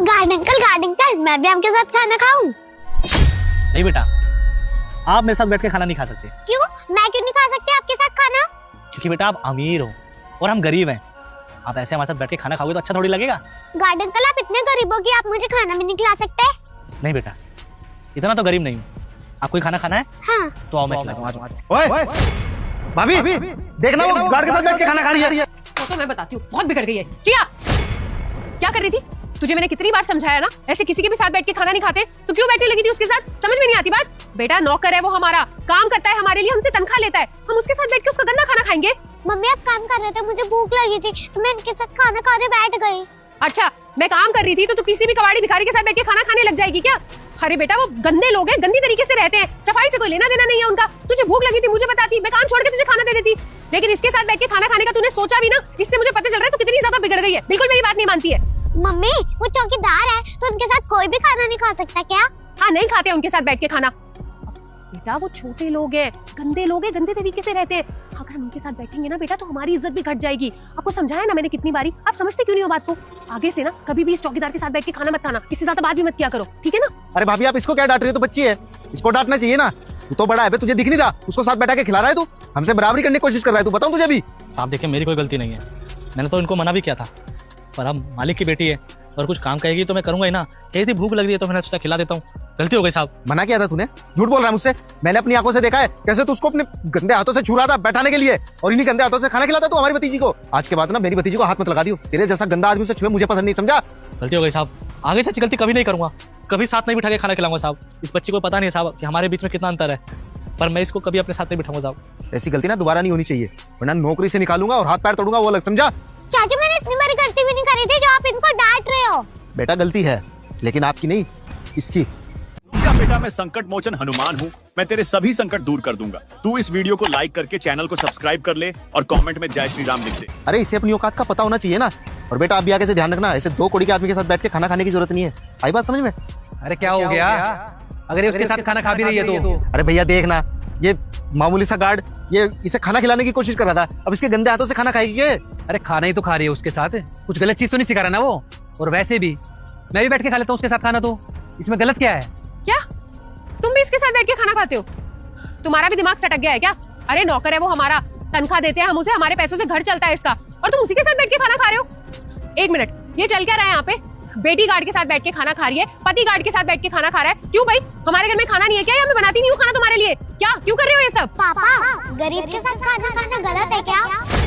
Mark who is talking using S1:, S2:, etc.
S1: Garden uncle, मैं भी आपके साथ खाना खाऊं?
S2: नहीं बेटा, आप मेरे साथ बैठ के खाना नहीं खा सकते।
S1: क्यों? मैं क्यों नहीं खा सकती आपके साथ खाना?
S2: क्योंकि बेटा आप अमीर हो और हम गरीब हैं। आप ऐसे हमारे साथ बैठ के खाना खाओगे तो अच्छा थोड़ी लगेगा।
S1: गार्डन अंकल, आप इतने गरीब हो कि आप मुझे खाना भी नहीं खिला सकते?
S2: नहीं बेटा, इतना तो गरीब नहीं हूँ। आपको खाना खाना है?
S1: हाँ।
S2: तो आओ मैं खिलाता हूँ।
S3: ओए भाभी, देखना वो गार्ड के साथ बैठ के खाना खा रही है।
S4: तो मैं बताती हूँ, बहुत बिगड़ गई है। जिया, क्या कर रही थी? तुझे मैंने कितनी बार समझाया ना, ऐसे किसी के भी साथ बैठ के खाना नहीं खाते। तो क्यों बैठने लगी थी उसके साथ? समझ में नहीं आती बात? बेटा नौकर है वो, हमारा काम करता है हमारे लिए, हमसे तनख्वाह लेता है। हम उसके साथ बैठ के उसका गंदा खाना खाएंगे?
S1: मम्मी, आप काम कर रहे थे, मुझे भूख लगी थी तो मैं इनके साथ खाना खाने बैठ गई।
S4: अच्छा, मैं काम कर रही थी तो तू किसी भी कबाड़ी भिखारी के साथ बैठ के खाना खाने लग जाएगी क्या? अरे बेटा, वो गंदे लोग हैं, गंदी तरीके से रहते हैं, सफाई से कोई लेना देना नहीं है उनका। तुझे भूख लगी थी मुझे बताती, मैं काम छोड़ के तुझे खाना दे देती। लेकिन इसके साथ बैठ के खाना खाने का तूने सोचा भी ना? इससे मुझे पता चल रहा है तू कितनी ज्यादा बिगड़ गई है। बिल्कुल मेरी बात नहीं मानती है।
S1: मम्मी, वो चौकीदार है तो उनके साथ कोई भी खाना नहीं खा सकता क्या?
S4: हाँ, नहीं खाते उनके साथ बैठ के खाना। बेटा वो छोटे लोग हैं, गंदे लोग हैं, गंदे तरीके से रहते हैं। अगर हम उनके साथ बैठेंगे ना बेटा तो हमारी इज्जत भी घट जाएगी। आपको समझाया ना मैंने कितनी बारी, आप समझते क्यों नहीं हो बात को? आगे से ना कभी भी इस चौकीदार के साथ बैठ के खाना मत खाना, इससे ज्यादा बात भी मत किया करो, ठीक है ना?
S3: अरे भाभी, आप इसको क्या डांट रही हो? तो बच्ची है, इसको डांटना चाहिए ना। तू तो बड़ा है, तुझे दिख नहीं रहा? उसको साथ बैठा के खिला रहा है तू, हमसे बराबरी करने की कोशिश कर रहा है तू। बताऊं तुझे भी?
S2: साहब देखिए, मेरी कोई गलती नहीं है। मैंने तो इनको मना भी किया था, पर अब मालिक की बेटी है और कुछ काम कहेगी तो मैं करूंगा ही ना। कही थी भूख लग रही है तो मैंने सोचा खिला देता हूँ। गलती हो गई साहब।
S3: मना किया था तूने? झूठ बोल रहा है मुझसे। मैंने अपनी आंखों से देखा है कैसे तू उसको अपने गंदे हाथों से छू रहा था बैठाने के लिए, और इन्हीं गंदे हाथों से खाना खिलाता तू हमारी भतीजी को। आज के बाद ना मेरी भतीजी को हाथ मत लगा दियो। तेरे जैसा गंदा आदमी से छुए मुझे पसंद नहीं, समझा?
S2: गलती हो गई साहब, आगे से गलती कभी नहीं करूंगा। कभी साथ नहीं बिठा के खाना खिलाऊंगा साहब। इस बच्चे को पता नहीं है साहब कि हमारे बीच में कितना अंतर है, पर मैं इसको कभी अपने साथ नहीं बिठाऊंगा साहब।
S3: ऐसी गलती ना दोबारा नहीं होनी चाहिए, वरना नौकरी से निकालूंगा और हाथ पैर तोड़ूंगा, वो अलग, समझा?
S1: चाचू, मैंने इतनी बड़ी गलती भी नहीं करी थी जो आप इनको डांट रहे हो।
S3: बेटा गलती है, लेकिन आपकी नहीं, इसकी।
S5: बेटा, मैं संकट मोचन हनुमान हूँ। मैं तेरे सभी संकट दूर कर दूंगा। तू इस वीडियो को लाइक करके चैनल को सब्सक्राइब कर ले और कमेंट में जय श्री राम लिख दे।
S3: अरे इसे अपनी औकात का पता होना चाहिए ना। और बेटा आप भी आगे से ध्यान रखना, ऐसे दो कोड़ी के आदमी के साथ बैठ के खाना खाने की जरूरत नहीं है। आई बात समझ में?
S6: अरे क्या हो गया? अगर ये उसके साथ खाना खा भी रही है तो?
S3: अरे भैया देखना, ये मामूली सा गार्ड ये इसे खाना खिलाने की कोशिश कर रहा था, अब इसके गंदे हाथों से खाना खाएगी ये।
S6: अरे खाना ही तो खा रही है उसके साथ, कुछ गलत चीज तो नहीं सिखा रहा ना वो। और वैसे भी मैं भी बैठ के खा लेता हूँ उसके साथ खाना, तो इसमें गलत क्या है?
S4: क्या तुम भी इसके साथ बैठ के खाना खाते हो? तुम्हारा भी दिमाग सटक गया है क्या? अरे नौकर है वो हमारा, तनख्वाह देते हैं हम उसे, हमारे पैसों से घर चलता है इसका, और तुम उसी के साथ बैठ के खाना खा रहे हो? एक मिनट, ये चल क्या रहा है यहाँ पे? बेटी गार्ड के साथ बैठ के खाना खा रही है, पति गार्ड के साथ बैठ के खाना खा रहा है। क्यों भाई, हमारे घर में खाना नहीं है क्या, या मैं बनाती नहीं हूँ खाना तुम्हारे लिए? क्या क्यों कर रहे हो ये सब?
S1: पापा, गरीब के साथ खाना खाना गलत है क्या?